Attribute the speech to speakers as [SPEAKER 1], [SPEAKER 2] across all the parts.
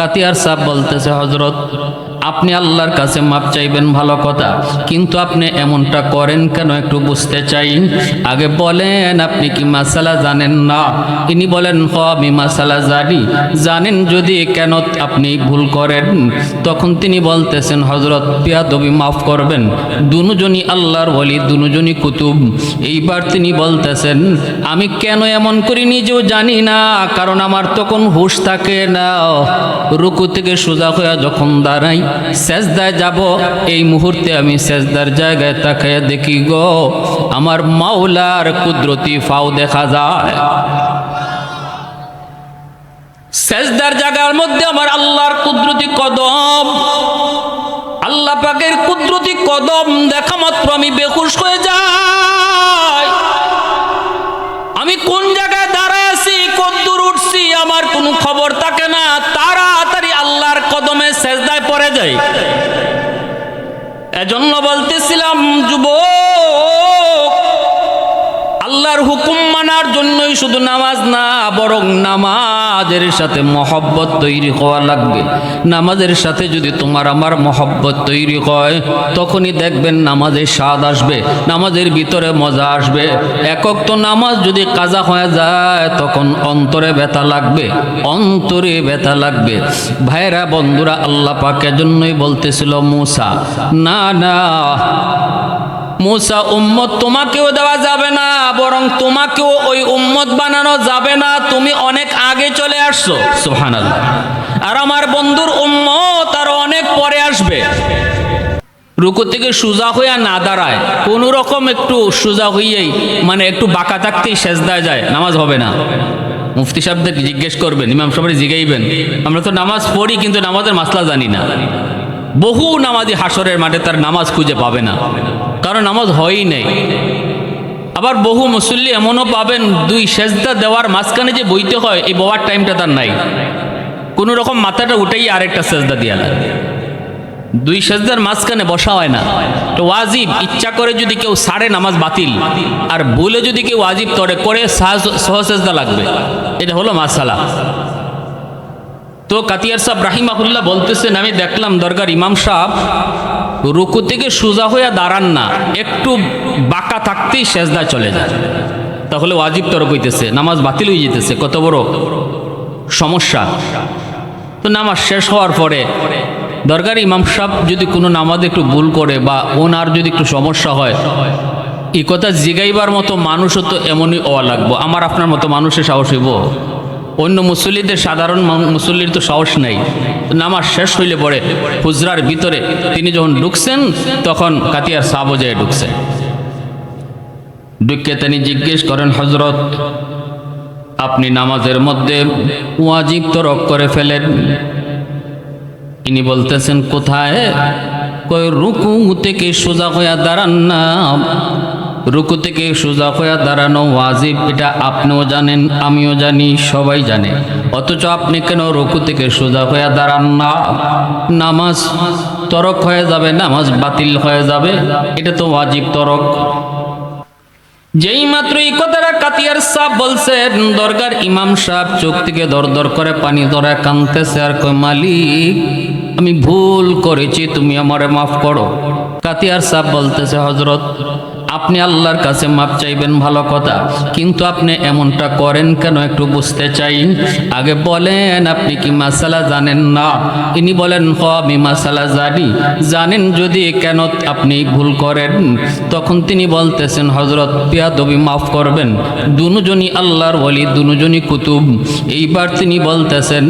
[SPEAKER 1] কাতিয়ার সাহেব বলতেছে, হযরত আপনি আল্লাহর কাছে মাপ চাইবেন ভালো কথা, কিন্তু আপনি এমনটা করেন কেন একটু বুঝতে চাই। আগে বলেন আপনি কি মাসালা জানেন না? ইনি বলেন হ আমি মাসালা জানি। জানেন যদি কেন আপনি ভুল করেন? তখন তিনি বলতেছেন, হযরত বেয়াদবি মাফ করবেন, দুজনই আল্লাহর ওলি, দুজনই কুতুব। এইবার তিনি বলতেছেন, আমি কেন এমন করি নিজেও জানি না, কারণ আমার তখন হুশ থাকে না। রুকু থেকে সোজা হয়ে যখন দাঁড়াই, সেজদায় যাব, এই মুহূর্তে আমি সেজদার জায়গায় তাকায় দেখি গো আমার মাওলার কুদরতি ফাও দেখা যায়। সেজদার জায়গার মধ্যে আমার আল্লাহর কুদরতি কদম, আল্লাহ পাকের কুদরতি কদম দেখা মাত্র আমি বেহুশ হয়ে যাই। আমি কোন জায়গায় দাঁড়ায় আছি, কতদূর উঠছি, আমার কোনো খবর থাকে না। তাড়াতাড়ি আল্লাহর কদমে সেজদায় পড়ে যাই। এজন্য বলতেছিলাম যুবক, আল্লাহর হুকুম মানার জন্যই শুধু নামাজ না, বরং নামাজের সাথে মহব্বত তৈরি হওয়া লাগবে। নামাজের সাথে যদি তোমার আমার মহব্বত তৈরি হয়, তখনই দেখবেন নামাজের স্বাদ আসবে, নামাজের ভিতরে মজা আসবে। একক তো নামাজ যদি কাজা হয়ে যায়, তখন অন্তরে ব্যথা লাগবে, অন্তরে ব্যথা লাগবে। ভাইরা বন্ধুরা, আল্লাহ পাকের জন্যই বলতেছিল মূসা, না না মূসা উম্মত তোমাকেও দেওয়া যাবে না, বরং তোমাকেও ওই উম্মত বানানো যাবে না, তুমি অনেক আগে চলে আসছো। সুবহানাল্লাহ। আর আমার বন্ধুর উম্মত আরো অনেক পরে আসবে। রুকু থেকে সোজা হইয়া না দাঁড়ায়, কোন রকম একটু সোজা হইয়াই, মানে একটু বাঁকা থাকতেই সেজদায় যায়, নামাজ হবে না। মুফতি সাহেবদের জিজ্ঞেস করবেন, ইমাম সাহেবরা জিগাইবেন, আমরা তো নামাজ পড়ি কিন্তু নামাজের মাসলা জানি না। বহু নামাজি হাসরের মাঠে তার নামাজ খুঁজে পাবে না, কারণ নামাজ হয়ই নেই। আবার বহু মুসল্লি এমনও পাবেন, দুই সেজদা দেওয়ার মাঝখানে যে বইতে হয়, এই বওয়ার টাইমটা তার নাই। কোনো রকম মাথাটা উঠেই আরেকটা সেজদা দিয়া না, দুই সেজদার মাঝখানে বসা হয় না। তো ওয়াজিব ইচ্ছা করে যদি কেউ সাড়ে নামাজ বাতিল, আর বলে যদি কেউ ওয়াজিব তরে করে সহ সেজদা লাগবে। এটা হলো মাসালা। তো কাতিয়ার সাহেব রাহিমাহুল্লাহ বলতেছেন, আমি দেখলাম দরগার ইমাম সাহেব রুকু থেকে সোজা হইয়া দাঁড়ান না, একটু বাঁকা থাকতেই সেজদায় চলে যায়। তাহলে ওয়াজিব তরক হইতেছে, নামাজ বাতিল হয়ে যেতেছে, কত বড় সমস্যা। তো নামাজ শেষ হওয়ার পরে দরগার ইমাম সাহেব যদি কোনো নামাজে একটু ভুল করে বা ওনার যদি একটু সমস্যা হয়, এই কথা জিগাইবার মতো মানুষও তো এমনই হওয়া লাগবো। আমার আপনার মতো মানুষের সাহস হইব? অন্য মুসল্লিদের, সাধারণ মুসল্লির তো সাহস নেই। নামাজ শেষ হইলে পরে হুজরার ভিতরে তিনি যখন ঢুকছেন, তখন কাতিয়ার সাহাবও যায় ঢুকছেন। ঢুকে তিনি জিজ্ঞেস করেন, হযরত আপনি নামাজের মধ্যে ওয়াজিব তরক করে ফেলেন। ইনি বলতেছেন, কোথায়? কই রুকু থেকে সোজা হইয়া দাঁড়ান না। রুকু থেকে সোজা হইয়া দাঁড়ানো ওয়াজিব, এটা আপনিও জানেন, আমিও জানি, সবাই জানে। অথচ আপনি কেন রুকু থেকে সোজা হইয়া দাঁড়ান না? নামাজ তরক হয়ে যাবে, নামাজ বাতিল হয়ে যাবে, এটা তো ওয়াজিব তরক। যেই মাত্র এই কথাটা কাতিয়ার সাহেব বলছেন, দরগার ইমাম সাহেব চোখ থেকে দর দর করে পানি ধরে কাঁদতেছে, আর কয়, মালিক আমি ভুল করেছি, তুমি আমারে মাফ করো। কাতিয়ার সাহেব বলতেছে, হযরত আপনি আল্লাহর কাছে মাপ চাইবেন ভালো কথা, কিন্তু আপনি এমনটা করেন কেন একটু বুঝতে চাই। আগে বলেন আপনি কি মাসালা জানেন না? ইনি বলেন হ আমি মাসালা জানি। জানেন যদি কেন আপনি ভুল করেন? তখন তিনি বলতেছেন, হযরত বেয়াদবি মাফ করবেন, দুজনই আল্লাহর ওলি, দুজনই কুতুব। এইবার তিনি বলতেছেন,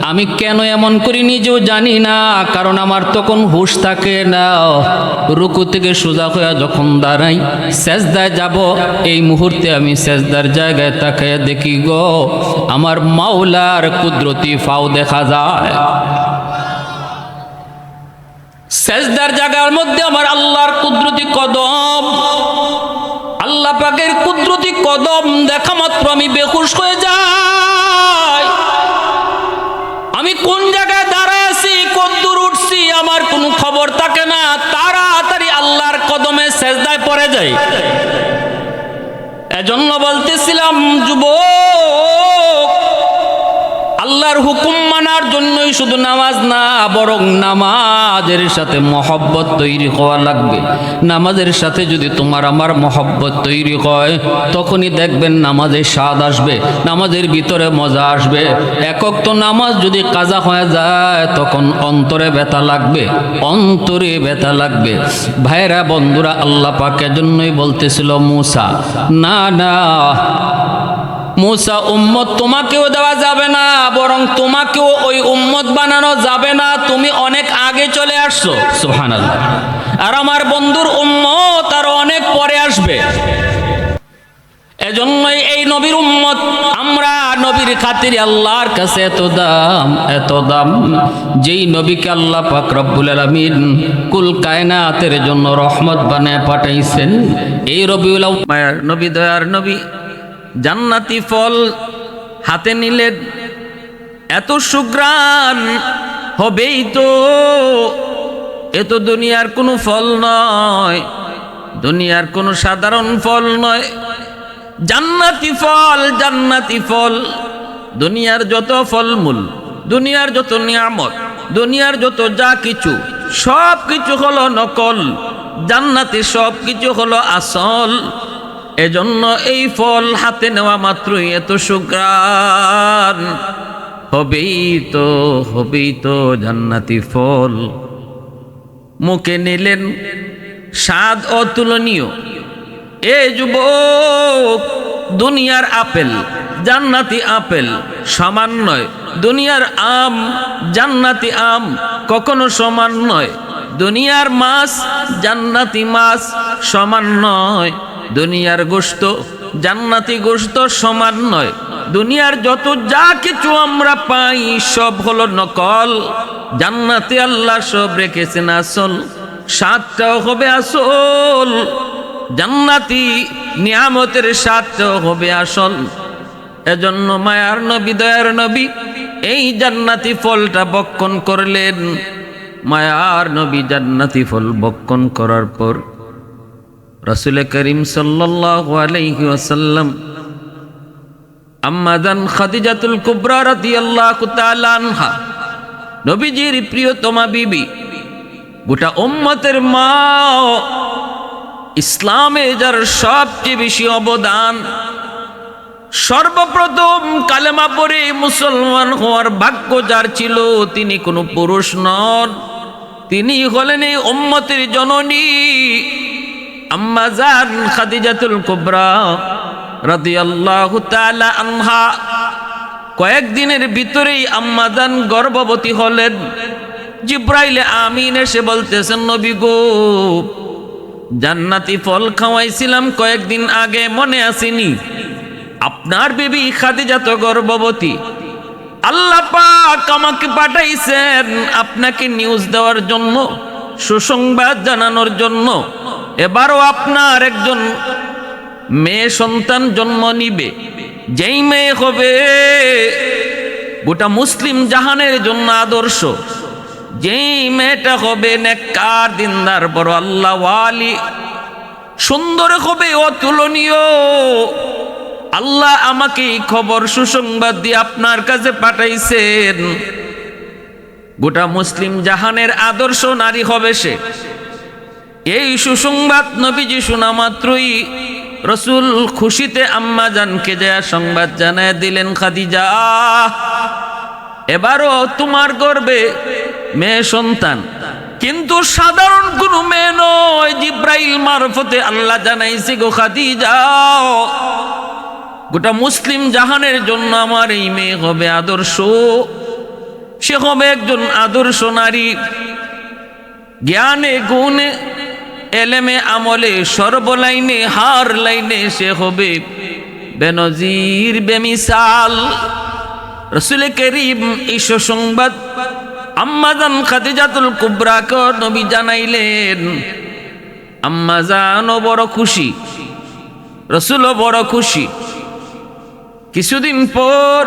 [SPEAKER 1] আমি কেন এমন করি নিজেও জানি না, কারণ আমার তখন হুশ থাকে না। রুকু থেকে সোজা হয়ে যখন দাঁড়াই, সেজদায় যাব, এই মুহূর্তে আমি সেজদার জায়গায় তাকায় দেখি গো আমার মাওলার কুদরতি ফাও দেখা যায়। সেজদার জায়গার মধ্যে আমার আল্লাহর কুদরতি কদম, আল্লাহ পাকের কুদরতি কদম দেখা মাত্র আমি বেহুশ হয়ে যাই। আমি কোন জায়গায় দাঁড়ায় আছি, কতদূর উঠছি, আমার কোনো খবর থাকে না। তাড়াতাড়ি আল্লাহর কদমে সেজদায় পড়ে যাই। এজন্য বলতেছিলাম যুবক, আল্লাহর হুকুম মানার জন্যই শুধু নামাজ না, বরং নামাজের সাথে মহব্বত তৈরি হওয়া লাগবে। নামাজের সাথে যদি তোমার আমার মহব্বত তৈরি হয়, তখনই দেখবেন নামাজের স্বাদ আসবে, নামাজের ভিতরে মজা আসবে। একক তো নামাজ যদি কাজা হয়ে যায়, তখন অন্তরে ব্যথা লাগবে, অন্তরে ব্যথা লাগবে। ভাইরা বন্ধুরা, আল্লাহ পাকের জন্যই বলতেছিল মূসা, না না মূসা, উম্মত তোমাকেও দেওয়া যাবে না, বরং তোমাকেও ওই উম্মত বানানো যাবে না, তুমি অনেক আগে চলে আসছো। সুবহানাল্লাহ। আর আমার বন্ধুর উম্মত আরো অনেক পরে আসবে। এজন্যই এই নবীর উম্মত আমরা, নবীর খাতিরে আল্লাহর কাছে এত দাম, এত দাম। যেই নবীকে আল্লাহ পাক রব্বুল আলামিন কুল কায়নাতের জন্য রহমত বানায় পাঠাইছেন, এই রবিউল আউয়াল নবী, দয়ার নবী জান্নাতি ফল হাতে নিলেন। এত সুগ্রাণ হবেই তো, এ তো দুনিয়ার কোনো ফল নয়, দুনিয়ার কোনো সাধারণ ফল নয়, জান্নাতি ফল, জান্নাতি ফল। দুনিয়ার যত ফলমূল, দুনিয়ার যত নিয়ামত, দুনিয়ার যত যা কিছু, সব কিছু হলো নকল, জান্নাতি সব কিছু হলো আসল। এজন্য এই ফল হাতে নেওয়া মাত্রই এত সুগ্রাণ, হবেই তো, হবেই তো জান্নাতি ফল। মুখে নিলেন, স্বাদ অতুলনীয়। এ যুবক, দুনিয়ার আপেল, জান্নাতি আপেল সমান নয়, দুনিয়ার আম, জান্নাতি আম কখনো সমান নয়, দুনিয়ার মাছ, জান্নাতি মাছ সমান নয়, দুনিয়ার গোশত, জান্নাতি গোশত সমান নয়। দুনিয়ার যত যা কিছু আমরা পাই সব হলো নকল, জান্নাতে আল্লাহ সব রেখেছেন আসল, স্বাদটাও হবে আসল, জান্নাতি নিয়ামতের স্বাদটাও হবে আসল। এজন্য মায়ার নবী, দয়ার নবী এই জান্নাতি ফলটা বক্ষণ করলেন। মায়ার নবী জান্নাতি ফল বক্ষণ করার পর রাসূল করিম সাল্লাল্লাহু আলাইহি ওয়াসাল্লাম আম্মা জান খাদিজাতুল কুবরা রাদিয়াল্লাহু তাআলা আনহা, নবীজির প্রিয়তমা বিবি, গোটা উম্মতের মা, ইসলামে যার সবচেয়ে বেশি অবদান, সর্বপ্রথম কালেমা পড়ে মুসলমান হওয়ার ভাগ্য যার ছিল, তিনি কোনো পুরুষ নন, তিনি হলেন এই উম্মতের জননী আম্মা জান খাদিজাতুল কুবরা রাদিয়াল্লাহু তাআলা আনহা। কয়েকদিনের ভিতরেই আম্মা জান গর্ভবতী হলেন। জিব্রাইল আমিন এসে বলতেছেন, নবী গো, জান্নাতি ফল খাওয়াইছিলাম কয়েকদিন আগে, মনে আসেনি? আপনার বিবি খাদিজা তো গর্ভবতী, আল্লাহ পাক আমাকে পাঠাইছেন আপনাকে নিউজ দেওয়ার জন্য, সুসংবাদ জানানোর জন্য। এবারও আপনার একজন মেয়ে সন্তান জন্ম নিবে, যেই মেয়ে হবে গোটা মুসলিম জাহানের জন্য আদর্শ, যেই মেয়েটা হবে নেককার, দিনদার, বড় আল্লাহ ওয়ালি, সুন্দর হবে, অতুলনীয়। আল্লাহ আমাকে এই খবর সুসংবাদ দিয়ে আপনার কাছে পাঠাইছেন, গোটা মুসলিম জাহানের আদর্শ নারী হবে সে। এই সুসংবাদ নবীজি শোনা মাত্রই রসুল খুশিতে আম্মা জানকে যা সংবাদ জানায় দিলেন, খাদিজা এবারও তোমার গর্ভে মেয়ে সন্তান, কিন্তু সাধারণ কোনো মেয়ে নয়, জিব্রাইল মারফতে আল্লাহ জানাইছে গো খাদিজা, গোটা মুসলিম জাহানের জন্য আমার এই মেয়ে হবে আদর্শ, সে হবে একজন আদর্শ নারী, জ্ঞানে গুণে এলেমে আমলে সর্বলাইনে হার লাইনে সে হবে বেনজির বেমিসাল। রাসূল করিম এই সুসংবাদ আম্মা জান খাদিজাতুল কুবরাকে নবী জানাইলেন। আম্মা জানও বড় খুশি, রাসূলও বড় খুশি। কিছুদিন পর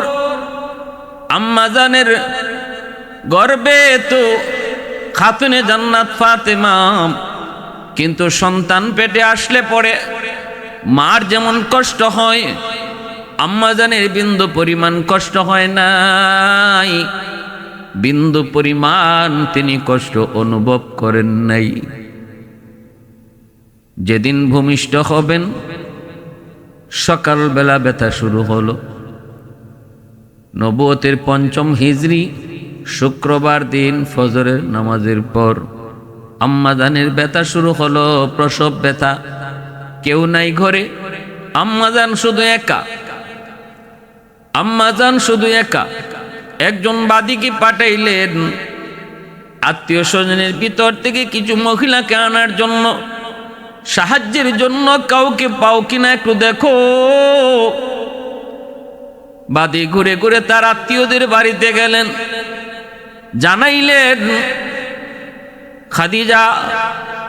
[SPEAKER 1] আম্মা জানের গর্ভে তো খাতুনে জান্নাত ফাতেমা, কিন্তু সন্তান পেটে আসলে পরে মার যেমন কষ্ট হয়, আম্মাজানের বিন্দু পরিমাণ কষ্ট হয় নাই, বিন্দু পরিমাণ তিনি কষ্ট অনুভব করেন নাই। যেদিন ভূমিষ্ঠ হবেন সকালবেলা ব্যথা শুরু হলো। নবুয়তের ৫ম হিজরি শুক্রবার দিন ফজরের নামাজের পর আম্মাজানের ব্যথা শুরু হলো, প্রসব ব্যথা। কেউ নাই ঘরে, আম্মাজান শুধু একা, আম্মাজান শুধু একা। একজন বাদীকে পাঠাইলেন আত্মীয় স্বজনের ভিতর থেকে কিছু মহিলাকে আনার জন্য, সাহায্যের জন্য। কাউকে পাও কিনা একটু দেখো। বাদী ঘুরে ঘুরে তার আত্মীয়দের বাড়িতে গেলেন, জানাইলেন খাদিজা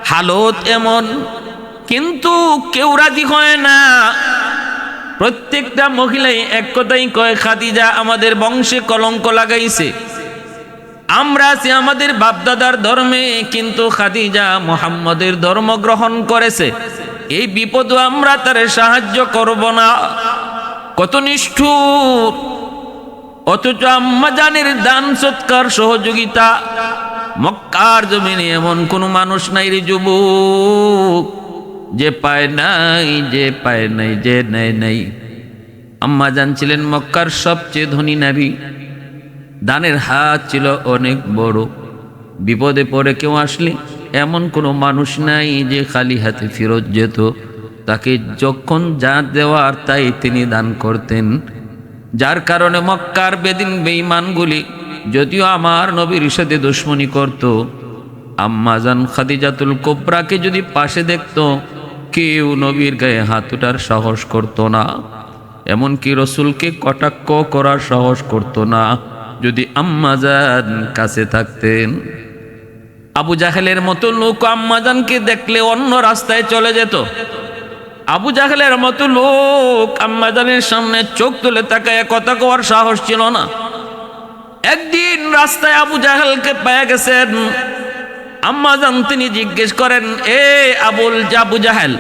[SPEAKER 1] হালত এমন, কিন্তু কেউ রাজি হয় না। প্রত্যেকটা মহিলাই এক কথাই কয়, খাদিজা আমাদের বংশে কলঙ্ক লাগাইছে। আমরা আছি আমাদের বাপদাদার ধর্মে, কিন্তু খাদিজা মুহাম্মদের ধর্ম গ্রহণ করেছে। এই বিপদ আমরা তার সাহায্য করব না। কত নিষ্ঠুর! অথচ আম্মাজানের দান সৎকার সহযোগিতা। মক্কার জমিনে এমন কোন মানুষ নাই রে যুবক, যে পায় নাই, যে পায় নাই, যে নেয় নাই। আম্মাজান ছিলেন মক্কার সবচেয়ে ধনী নারী। দানের হাত ছিল অনেক বড়। বিপদে পড়ে কেউ আসলে এমন কোনো মানুষ নাই যে খালি হাতে ফেরত যেত। তাকে যখন যা দেওয়ার তাই তিনি দান করতেন। যার কারণে মক্কার বেদিন বেঈমানগুলি যদিও আমার নবীর সাথে দুশমনি করত, আম্মাজান খাদিজাতুল কুবরাকে যদি পাশে দেখত, কেউ নবীর গায়ে হাত ওঠার সাহস করত না। এমনকি রসুলকে কটাক্ষ করার সাহস করত না যদি আম্মাজান কাছে থাকতেন। আবু জাহেলের মতো লোক আম্মাজানকে দেখলে অন্য রাস্তায় চলে যেত। আবু জাহেলের মতো লোক আম্মাজানের সামনে চোখ তুলে তাকায় কথা কওয়ার সাহস ছিল না। একদিন রাস্তায় আবু জাহেলকে পেয়ে গেছেন আম্মাজান। তিনি জিজ্ঞেস করেন, এ আবু জাহেল,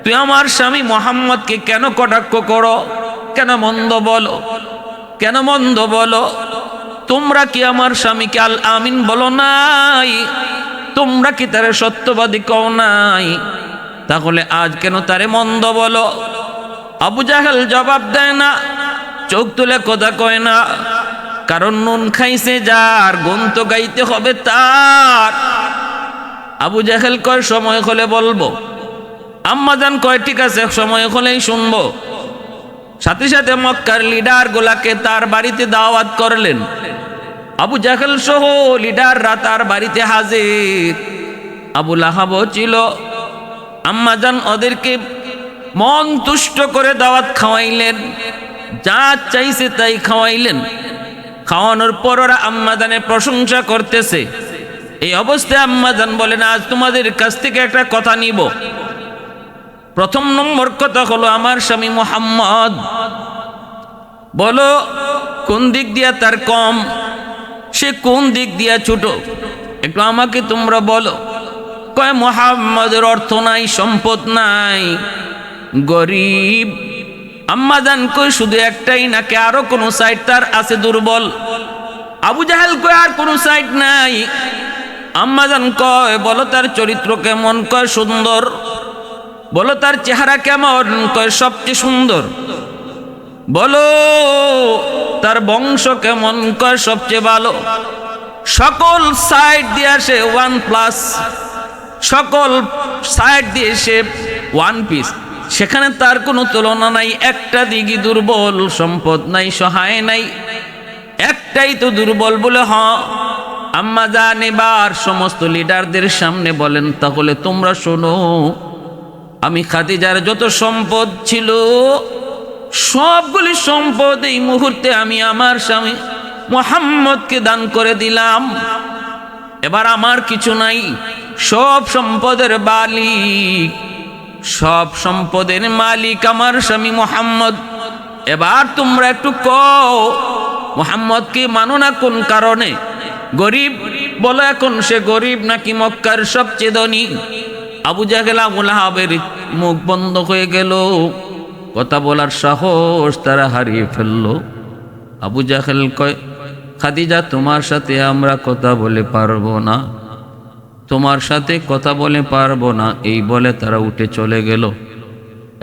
[SPEAKER 1] তুই আমার স্বামী মুহাম্মদকে কেন কটাক্ষ করো? কেন মন্দ বলো? কেন মন্দ বলো? তোমরা কি আমার স্বামীকে আল আমিন বলো নাই? তোমরা কি তারে সত্যবাদী কও নাই? তাহলে আজ কেন তারে মন্দ বলো? আবু জাহেল জবাব দেয় না, চোখ তুলে কথা কয় না। কারণ নুন খাইছে যার, গুণ তো গাইতে হবে তার। আবু জাহেল কয়, সময় হলে বলবো। আম্মাজান কয়, ঠিক আছে, সময় হলেই শুনবো। সাথে সাথে মক্কার লিডার গুলাকে তার বাড়িতে দাওয়াত করলেন। আবু জাহেল সহ লিডাররা তার বাড়িতে হাজির। আবু লাহাবও ছিল। আম্মাজান ওদেরকে মন তুষ্ট করে দাওয়াত খাওয়াইলেন, যা চাইছে তাই খাওয়াইলেন। খাওয়ানোর পর ওরা আম্মাজানের প্রশংসা করতেছে। এই অবস্থায় আম্মাজান বলেন, আজ তোমাদের কাছ থেকে একটা কথা নিব। প্রথম নম্বর কথা হলো, আমার স্বামী মুহাম্মদ, বলো কোন দিক দিয়া তার কম, সে কোন দিক দিয়া ছোট, একটু আমাকে তোমরা বলো। কয়, মুহাম্মদের অর্থ নাই, সম্পদ নাই, গরিব। আম্মাজান কই, শুধু একটাই নাকি আরো কোন সাইড তার আছে দুর্বল? আবু জাহেল কয়, আর কোন সাইড নাই। আম্মাজান কয়, বলো তার চরিত্র কেমন? কয়, সুন্দর। বলো তার চেহারা কেমন? কয়, সবচেয়ে সুন্দর। বলো তার বংশ কেমন? কয়, সবচেয়ে ভালো। সকল সাইড দিয়ে সে 1+, সকল সাইড দিয়ে সে 1 পিস। সেখানে তার কোনো তুলনা নাই। একটা দিকই দুর্বল, সম্পদ নাই, সহায় নাই, একটাই তো দুর্বল বলে। আম্মাজান এবার সমস্ত লিডারদের সামনে বলেন, তাহলে তোমরা শোনো, আমি খাদিজার যত সম্পদ ছিল সবগুলি সম্পদ এই মুহূর্তে আমি আমার স্বামী মুহাম্মদকে দান করে দিলাম। এবার আমার কিছু নাই, সব সম্পদের মালিক, সব সম্পদের মালিক আমার স্বামী মুহাম্মদ। এবার তোমরা একটু কও, মুহাম্মদকে মানো না কোন কারণে? গরিব বলো, এখন সে গরিব নাকি মক্কার সবচেয়ে ধনী? আবু জাহেল আবু লাহাবের মুখ বন্ধ হয়ে গেল। কথা বলার সাহস তারা হারিয়ে ফেললো। আবু জাহেল কয়, খাদিজা তোমার সাথে আমরা কথা বলে পারবো না, তোমার সাথে কথা বলে পারবো না, এই বলে তারা উঠে চলে গেল।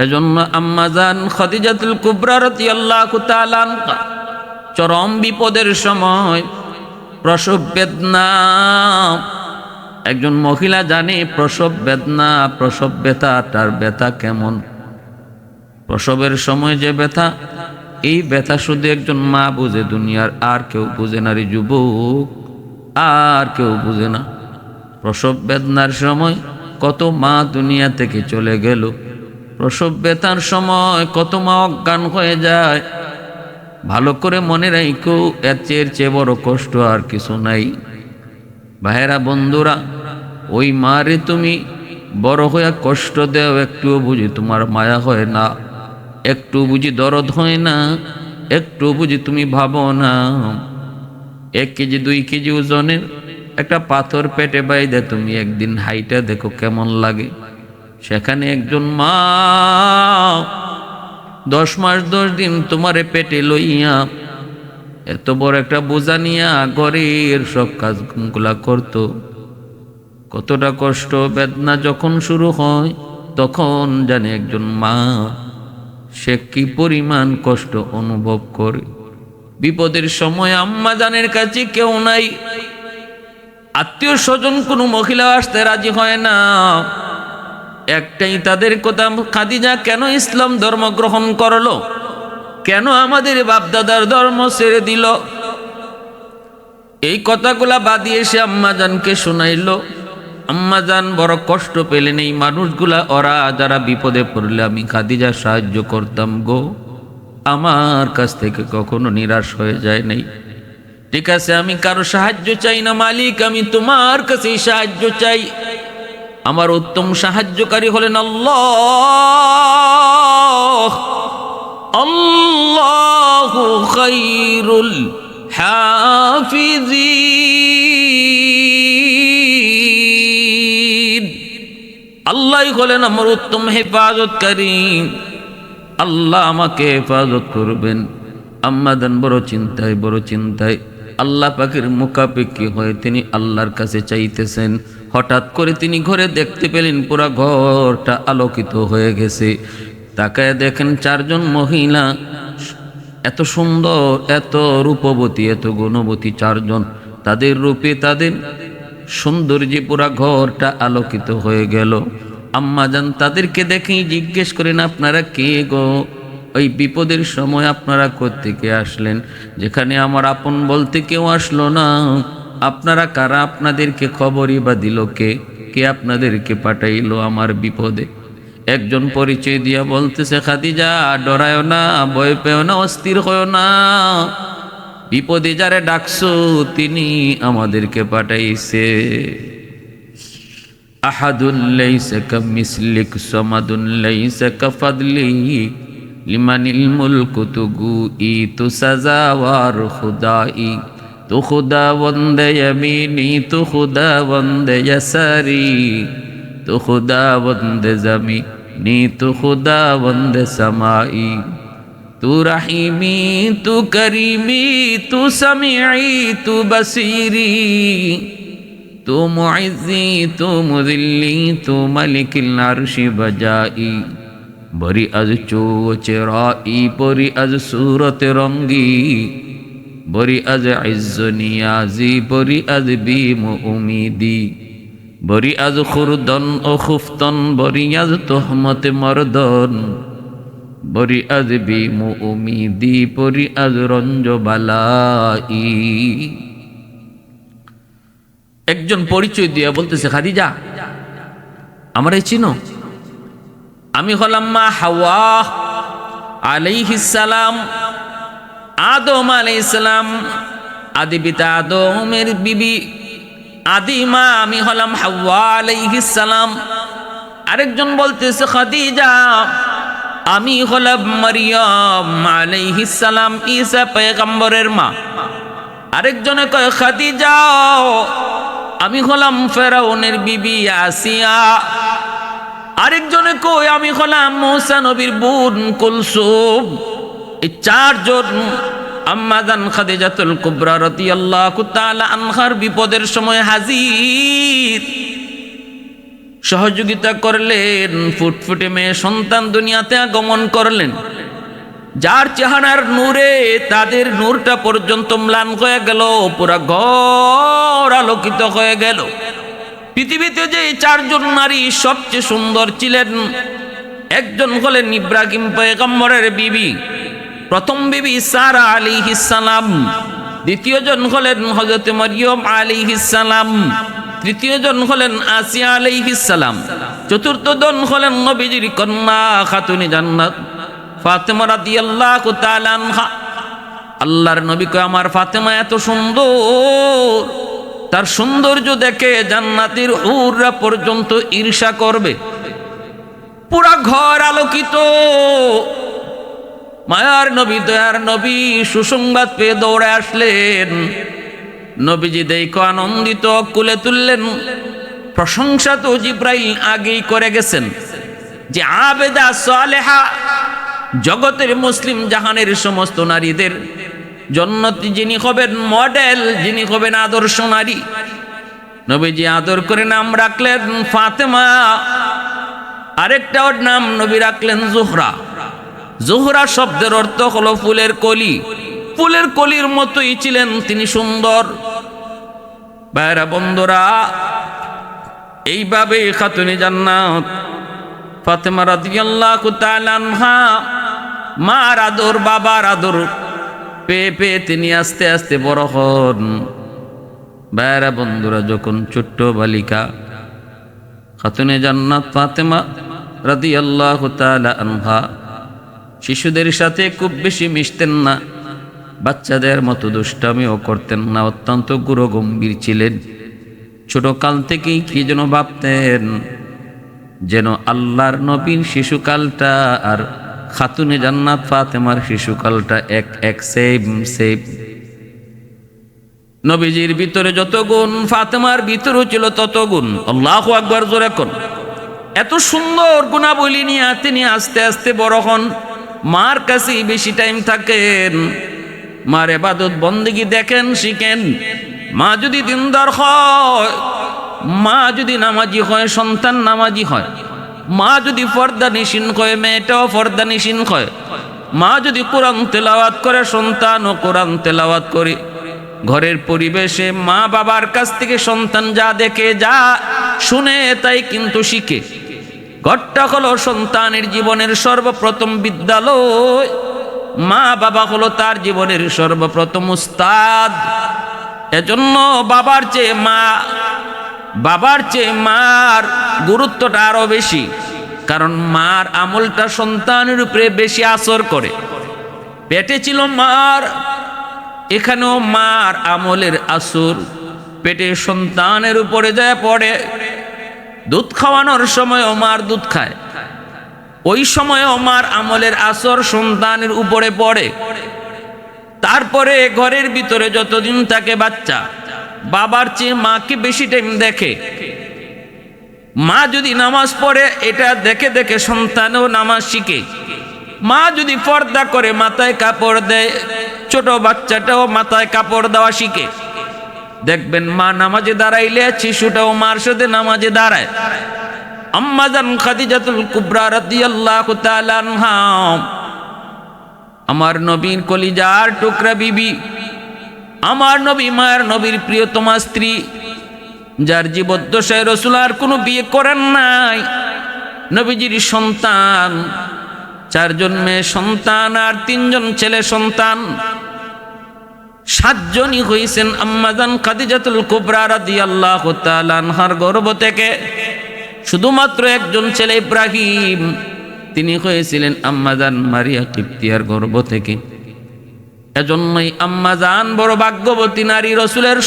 [SPEAKER 1] এজন্য আম্মা জান খাদিজাতুল কুবরা রাদিয়াল্লাহু তাআলা আনহা চরম বিপদের সময় প্রসব বেদনা, একজন মহিলা জানে প্রসব বেদনা, প্রসব ব্যথা, তার ব্যথা কেমন। প্রসবের সময় যে ব্যথা, এই ব্যথা শুধু একজন মা বুঝে, দুনিয়ার আর কেউ বুঝে না রে যুবক, আর কেউ বুঝে না। প্রসব বেদনার সময় কত মা দুনিয়া থেকে চলে গেল, প্রসব ব্যথার সময় কত মা অজ্ঞান হয়ে যায়। ভালো করে মনে রাখো, এর চেয়ে বড় কষ্ট আর কিছু নাই। ভাইয়েরা বন্ধুরা, ওই মারে তুমি বড় হইয়া কষ্ট দেও, একটুও বুঝি তোমার মায়া হয় না, একটু বুঝি দরদ হয় না, একটু বুঝি তুমি ভাবো না। 1 কেজি 2 কেজি ওজনের একটা পাথর পেটে বাইদে তুমি একদিন হাইটা দেখো কেমন লাগে। সেখানে একজন মা 10 মাস 10 দিন তোমারে পেটে লইয়া এত বড় একটা বোঝা নিয়া ঘরের সব কাজগুলা করত। কতটা কষ্ট বেদনা যখন শুরু হয়, তখন জানে একজন মা সে কি পরিমাণ কষ্ট অনুভব করে। বিপদের সময় আম্মা জানের কাছে কেউ নাই, আত্মীয় স্বজন কোনো মহিলা আসতে রাজি হয় না। একটাই তাদের কথা, খাদিজা কেন ইসলাম ধর্ম গ্রহণ করলো, কেন আমাদের বাপদাদার ধর্ম ছেড়ে দিল। এই কথাগুলা বাদিয়ে সে আম্মাজানকে শোনাইল। আম্মাজান বড় কষ্ট পেলেন। এই মানুষগুলা, ওরা যারা বিপদে পড়লে আমি খাদিজা সাহায্য করতাম গো, আমার কাছ থেকে কখনো নিরাশ হয়ে যায় নাই। ঠিক আছে, আমি কারো সাহায্য চাই না মালিক, আমি তোমার কাছেই সাহায্য চাই। আমার উত্তম সাহায্যকারী হলেন আল্লাহ। আল্লাহু খায়রুল হাফিজিন। আল্লাহই হলেন আমার উত্তম হেফাজতকারী। আল্লাহ আমাকে হেফাজত করবেন। আম্মাদান বড় চিন্তায় আল্লাহ পাকের মুখাপেক্ষী হয়ে তিনি আল্লাহর কাছে চাইতেছেন। হঠাৎ করে তিনি ঘরে দেখতে পেলেন পুরা ঘরটা আলোকিত হয়ে গেছে। তাকায় দেখেন 4 জন মহিলা, এত সুন্দর, এত রূপবতী, এত গুণবতী 4 জন। তাদের রূপে, তাদের সৌন্দর্যে পুরা ঘরটা আলোকিত হয়ে গেল। আম্মাজান তাদেরকে দেখেই জিজ্ঞেস করেন, আপনারা কে গো? ওই বিপদের সময় আপনারা কোত্থেকে আসলেন, যেখানে আমার আপন বলতে কেউ আসলো না? আপনারা কারা? আপনাদেরকে খবরই বা দিল কে? কে আপনাদেরকে পাঠাইলো আমার বিপদে? একজন পরিচয় দিয়া বলতেছে, খাদিজা ডরায়ও না, ভয় পেও না, অস্থির হও না, বিপদে যারে ডাকছো তিনি আমাদেরকে পাঠাইছে। আহাদুন লাইসা কামিসলিক সামাদুন লাইসা কাফাদলি লিমানিল মুলকু তুগুই তু সাজাওয়ার খুদাই তু খুদা বন্দে ইয়ামিনি তু খুদা বন্দে ইয়াসারি তু খুদা বন্দে জামিনি তু খুদা বন্দে সামাই তু রহিমি তু করিমি তু সামিঈ তু বসিরি তু মুইজ্জি তু মুযিল্লি তু মালিকিল আরশি বজাই বরি আজ চোচেরাই বরি আজ সুরত রঙ্গি বরি আজ ইজ্জ নিয়াজি বরি আজ বিম উমিদি বরি আজ খুরদন ও খুফতন বরি আজ তোহমত মরদন বরি আজ বিম উমিদি বরি আজ রঞ্জ বালাই। একজন পরিচয় দিয়া বলতেছে, খাদিজা আমারে চিনো? আমি হলাম মা হাওয়া আলাইহিস সালাম, আদম আলাইহিস সালাম, আদি পিতা আদমের বিবি আদি মা আমি হলাম হাওয়া আলাইহিস সালাম। আরেকজন বলতেছে, খাদিজা আমি হলাম মারিয়াম আলাইহিস সালাম, ঈসা পয়গম্বরের মা। আরেকজনে কয়, খাদিজা আমি হলাম ফেরাউনের বিবি আসিয়া আরেকজনে কই আমি হলাম মূসা নবীর বোন কুলসুম। এই চারজন আম্মা জান খাদিজাতুল কুবরা রাদিয়াল্লাহু তাআলা আনহার বিপদের সময় হাজির, সহযোগিতা করলেন, ফুটফুটে মেয়ে সন্তান দুনিয়াতে আগমন করলেন, যার চেহারার নূরে তাদের নূরটা পর্যন্ত ম্লান হয়ে গেল, পুরা ঘর আলোকিত হয়ে গেল। পৃথিবীতে যে চারজন নারী সবচেয়ে সুন্দর ছিলেন, একজন হলেন ইব্রাহিম পয়গম্বরের বিবি, প্রথম বিবি সারা আলাইহিস সালাম, দ্বিতীয় জন হলেন হযরত মরিয়ম আলাইহিস সালাম, তৃতীয় জন হলেন আসিয়া আলাইহিস সালাম, চতুর্থ জন হলেন নবীজির কন্যা খাতুনে জান্নাত ফাতেমা রাদিয়াল্লাহু তাআলা আনহা। আল্লাহর নবী কয় আমার ফাতেমা এত সুন্দর, তার সৌন্দর্য দেখে জান্নাতের হুররা পর্যন্ত ঈর্ষা করবে। পুরা ঘর আলোকিত। মায়ার নবী দয়ার নবী সুসংবাদ পেয়ে দৌড়ে আসলেন। নবীজি দেখো আনন্দিত, কুলে তুললেন। প্রশংসা তো জিব্রাইল আগেই করে গেছেন যে আবেদা সালেহা, জগতের মুসলিম জাহানের সমস্ত নারীদের জন্নতি যিনি হবেন মডেল, যিনি হবেন আদর্শ নারী। নবীজি আদর করে নাম রাখলেন ফাতেমা, আরেকটা ওর নাম নবী রাখলেন জোহরা। জোহরা শব্দের অর্থ হলো ফুলের কলি। ফুলের কলির মতোই ছিলেন তিনি সুন্দর। ভাইরা বন্ধুরা, এইভাবে খাতুনে জান্নাত ফাতেমা রাদিয়াল্লাহু তাআলা আনহা মার আদর, বাবার আদর পেয়ে পেয়ে তিনি আস্তে আস্তে বড় হন। ভাইরা বন্ধুরা, যখন ছোট্ট বালিকা খাতুনে জান্নাত ফাতেমা রাদিয়াল্লাহু তাআলা আনহা শিশুদের সাথে খুব বেশি মিশতেন না, বাচ্চাদের মতো দুষ্টামিও করতেন না, অত্যন্ত গুরুগম্ভীর ছিলেন। ছোট কাল থেকেই কি যেন ভাবতেন যেন আল্লাহর নবীর শিশুকালটা আর খাতুনে জান্নাত ফাতেমার শিশুকালটা এক সেম সেম। নবীজির ভিতরে যত গুণ ফাতেমার ভিতরেও ছিল তত গুণ। আল্লাহু আকবার, জোরে কোন। এত সুন্দর গুণাবলী নিয়ে তিনি আস্তে আস্তে বড় হন। মার কাছেই বেশি টাইম থাকেন, মার ইবাদত বন্দেগী দেখেন, শিখেন। মা যদি দিনদার হয়, মা যদি নামাজি হয়, সন্তান নামাজি হয়। মা যদি পর্দা নিশিন হয়, মেয়েটাও পর্দা নিশিন হয়। মা যদি কোরআন তেলাওয়াত করে, সন্তানও কোরআন তেলাওয়াত করে। ঘরের পরিবেশে মা বাবার কাছ থেকে সন্তান যা দেখে, যা শুনে, তাই কিন্তু শিখে। ঘরটা হলো সন্তানের জীবনের সর্বপ্রথম বিদ্যালয়। মা বাবা হলো তার জীবনের সর্বপ্রথম উস্তাদ। এজন্য বাবার চেয়ে মার গুরুত্বটা আরো বেশি, কারণ মার আমলটা সন্তানের উপরে বেশি আসর করে। পেটে ছিল মার, এখানেও মার আমলের আসর পেটে সন্তানের উপরে যায় পড়ে। দুধ খাওয়ানোর সময়ও মার দুধ খায়, ওই সময়ও মার আমলের আসর সন্তানের উপরে পড়ে। তারপরে ঘরের ভিতরে যতদিন থাকে বাচ্চা, বাবার চেয়ে মাকে বেশি টাইম দেখে। মা যদি নামাজ পড়ে, এটা দেখে দেখে সন্তানও নামাজ শিখে। মা যদি পর্দা করে, মাথায় কাপড় দেয়, ছোট বাচ্চাটাও মাথায় কাপড় দেওয়া শিখে। দেখবেন মা নামাজে দাঁড়াইলে শিশুটাও মার সাথে নামাজে দাঁড়ায়। আম্মা জান খাদিজাতুল কুবরা রাদিয়াল্লাহু তাআলা আনহা, আমার নবীর কলিজার টুকরা বিবি, আমার নবী মায়ের নবীর প্রিয়তমা স্ত্রী, যার জীবদ্দশায় রাসূল আর কোনো বিয়ে করেন নাই। নবীজির সন্তান 4 জন মেয়ে সন্তান আর 3 জন ছেলে সন্তান। 7 জনই হয়েছেন আম্মা জান খাদিজাতুল কুবরা রাদিয়াল্লাহু তাআলা আনহার গর্ভ থেকে। শুধুমাত্র একজন ছেলে ইব্রাহিম, তিনি হয়েছিলেন আম্মা জান মারিয়া কিপ্তিয়ার গর্ভ থেকে। এজন্যই আম্মা জান বড় ভাগ্যবতী নারী। রাসূলের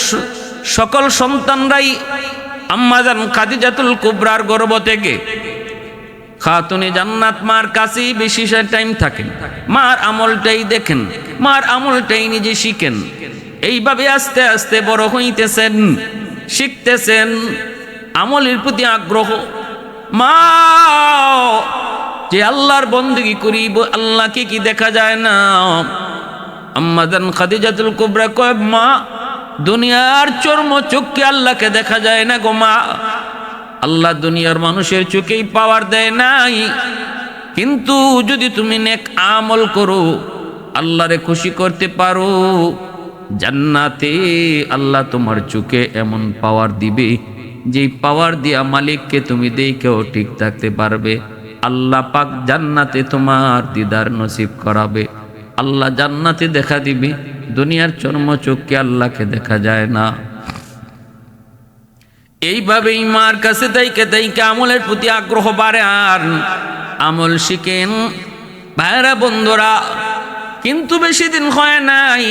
[SPEAKER 1] সকল সন্তানরাই আম্মা জান খাদিজাতুল কুবরার গর্ভ থেকে। খাতুনে জান্নাত মার কাছেই বেশি টাইম থাকেন, মার আমলটাই দেখেন, মার আমলটাই নিজে শিখেন। এইভাবে আস্তে আস্তে বড় হইতেছেন, শিখতেছেন, আমলের প্রতি আগ্রহ। মা, যে আল্লাহর বন্দেগী করি আল্লাহকে কি দেখা যায় না? আম্মা জান খাদিজাতুল কুবরা কয়, মা দুনিয়ার চর্ম চোখে আল্লাহকে দেখা যায় না গো মা। আল্লাহ দুনিয়ার মানুষের চোখেই পাওয়ার দেয় নাই, কিন্তু যদি তুমি নেক আমল করো, আল্লাহরে খুশি করতে পারো, জান্নাতে আল্লাহ তোমার চোখে এমন পাওয়ার দিবে, যেই পাওয়ার দিয়া মালিককে তুমি দেখেও ঠিক থাকতে পারবে। আল্লাহ পাক জান্নাতে তোমার দিদার নসিব করাবে। আল্লাহ জান্নাতে দেখা দিবে, দুনিয়ার চর্ম চোখে আল্লাহকে দেখা যায় না। এইভাবেই মার কাছে তাইকে তাইকে আমলের প্রতি আগ্রহ বাড়ে আর আমল শিখেন ভাইরা বন্ধুরা। কিন্তু বেশি দিন হয় নাই,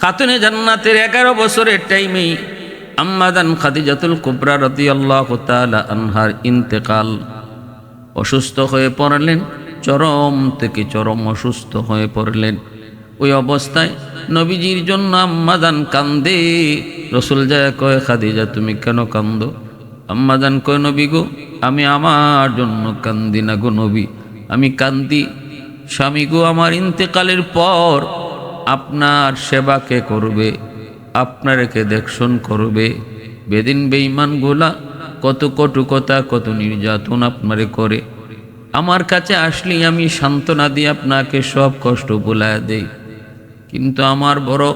[SPEAKER 1] খাতুনে জান্নাতের 11 বছরের টাইমেই আম্মা জান খাদিজাতুল কুবরা রাদিয়াল্লাহু তাআলা আনহার ইন্তেকাল। অসুস্থ হয়ে পড়লেন, চরম থেকে চরম অসুস্থ হয়ে পড়লেন। ওই অবস্থায় নবীজির জন্য আম্মা জান কান্দে। রসুল যায় কয়, খাদিজা তুমি কেন কান্দো? আম্মা জান কয়, নবী গো আমি আমার জন্য কান্দি না গো নবী, আমি কান্দি স্বামী গো আমার ইন্তেকালের পর আপনার সেবা কে করবে, আপনার কে দেখশন করবে? বেদিন বেঈমানগুলা কত কটু কথা, কত নির্যাতন আপনারে করে। আমার কাছে আসলেই আমি সান্ত্বনা দিয়ে আপনাকে সব কষ্ট ভুলাইয়া দেই, কিন্তু আমার বড়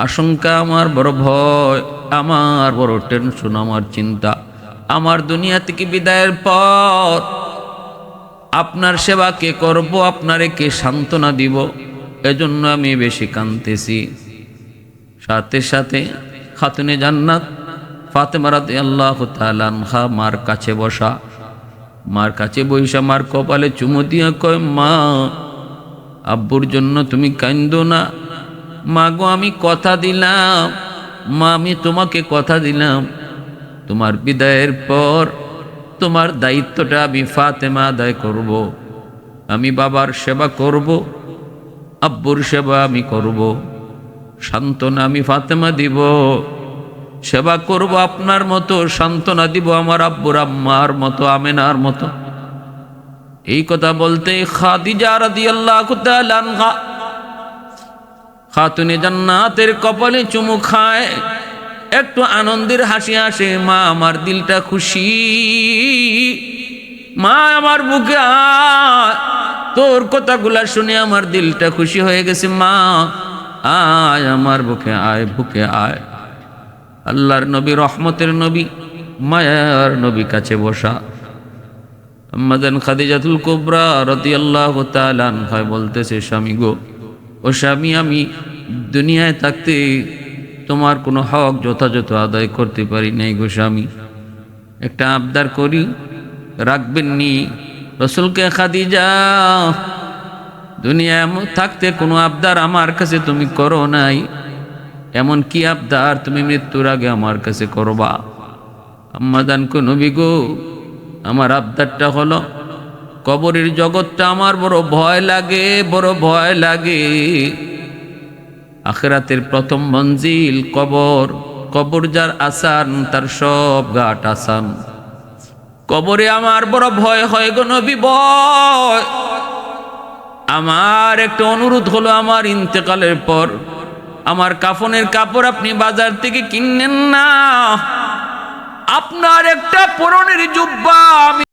[SPEAKER 1] আশঙ্কা, আমার বড় ভয়, আমার বড় টেনশন, আমার চিন্তা, আমার দুনিয়া থেকে বিদায়ের পর আপনার সেবা কে করব, আপনারে কে সান্ত্বনা দিব, এজন্য আমি বেশি কাঁদতেছি। সাথে সাথে খাতুনে জান্নাত ফাতেমা রাদিয়াল্লাহু তাআলা আনহা মার কাছে বসা, মার কাছে বইসা মার কপালে চুমু দিয়া কয়, মা আব্বুর জন্য তুমি কান্দো না। মা গো আমি কথা দিলাম, মা আমি তোমাকে কথা দিলাম, তোমার বিদায়ের পর তোমার দায়িত্বটা আমি ফাতেমা আদায় করব। আমি বাবার সেবা করব, আব্বুর সেবা আমি করব, সান্ত্বনা আমি ফাতেমা দিব, সেবা করব আপনার মতো, সান্ত্বনা দিব আমার আব্বুর আম্মার মতো, আমেনার মতো। এই কথা বলতে খাদিজা রাদিয়াল্লাহু তাআলা আনহা খাতুনে জান্নাতের কপালে চুমু খায়, একটু আনন্দের হাসি আসে। মা আমার দিলটা খুশি, মা আমার বুকে আয়, তোর কথাগুলা শুনে আমার দিলটা খুশি হয়ে গেছে। মা আয় আমার বুকে আয়, বুকে আয়। আল্লাহর নবী, রহমতের নবী, মায়ার নবী কাছে বসা। আম্মা জান খাদিজাতুল কুবরা রাদিয়াল্লাহু তাআলা আনহা বলতেছে, স্বামী গো, ও স্বামী আমি দুনিয়ায় থাকতে তোমার কোনো হক যথাযথ আদায় করতে পারি নাই গো স্বামী, একটা আবদার করি, রাখবেন নি? রসুলকে, খাদিজা দুনিয়ায় থাকতে কোনো আবদার আমার কাছে তুমি করো নাই, এমন কি আবদার তুমি মৃত্যুর আগে আমার কাছে করবা? আম্মা জান কো, নবী গো আমার আবদারটা হলো, কবরের জগৎটা আমার বড় ভয় লাগে, বড় ভয় লাগে। আখিরাতের প্রথম মঞ্জিল কবর, কবর যার আসান তার সব ঘাট আসান। কবরে আমার বড় ভয় হয় গো নবী, ভয়। আমার একটা অনুরোধ হলো, আমার ইন্তেকালের পর আমার কাফনের কাপড় আপনি বাজার থেকে কিনেন না, আপনার একটা পরনের জুব্বা আমি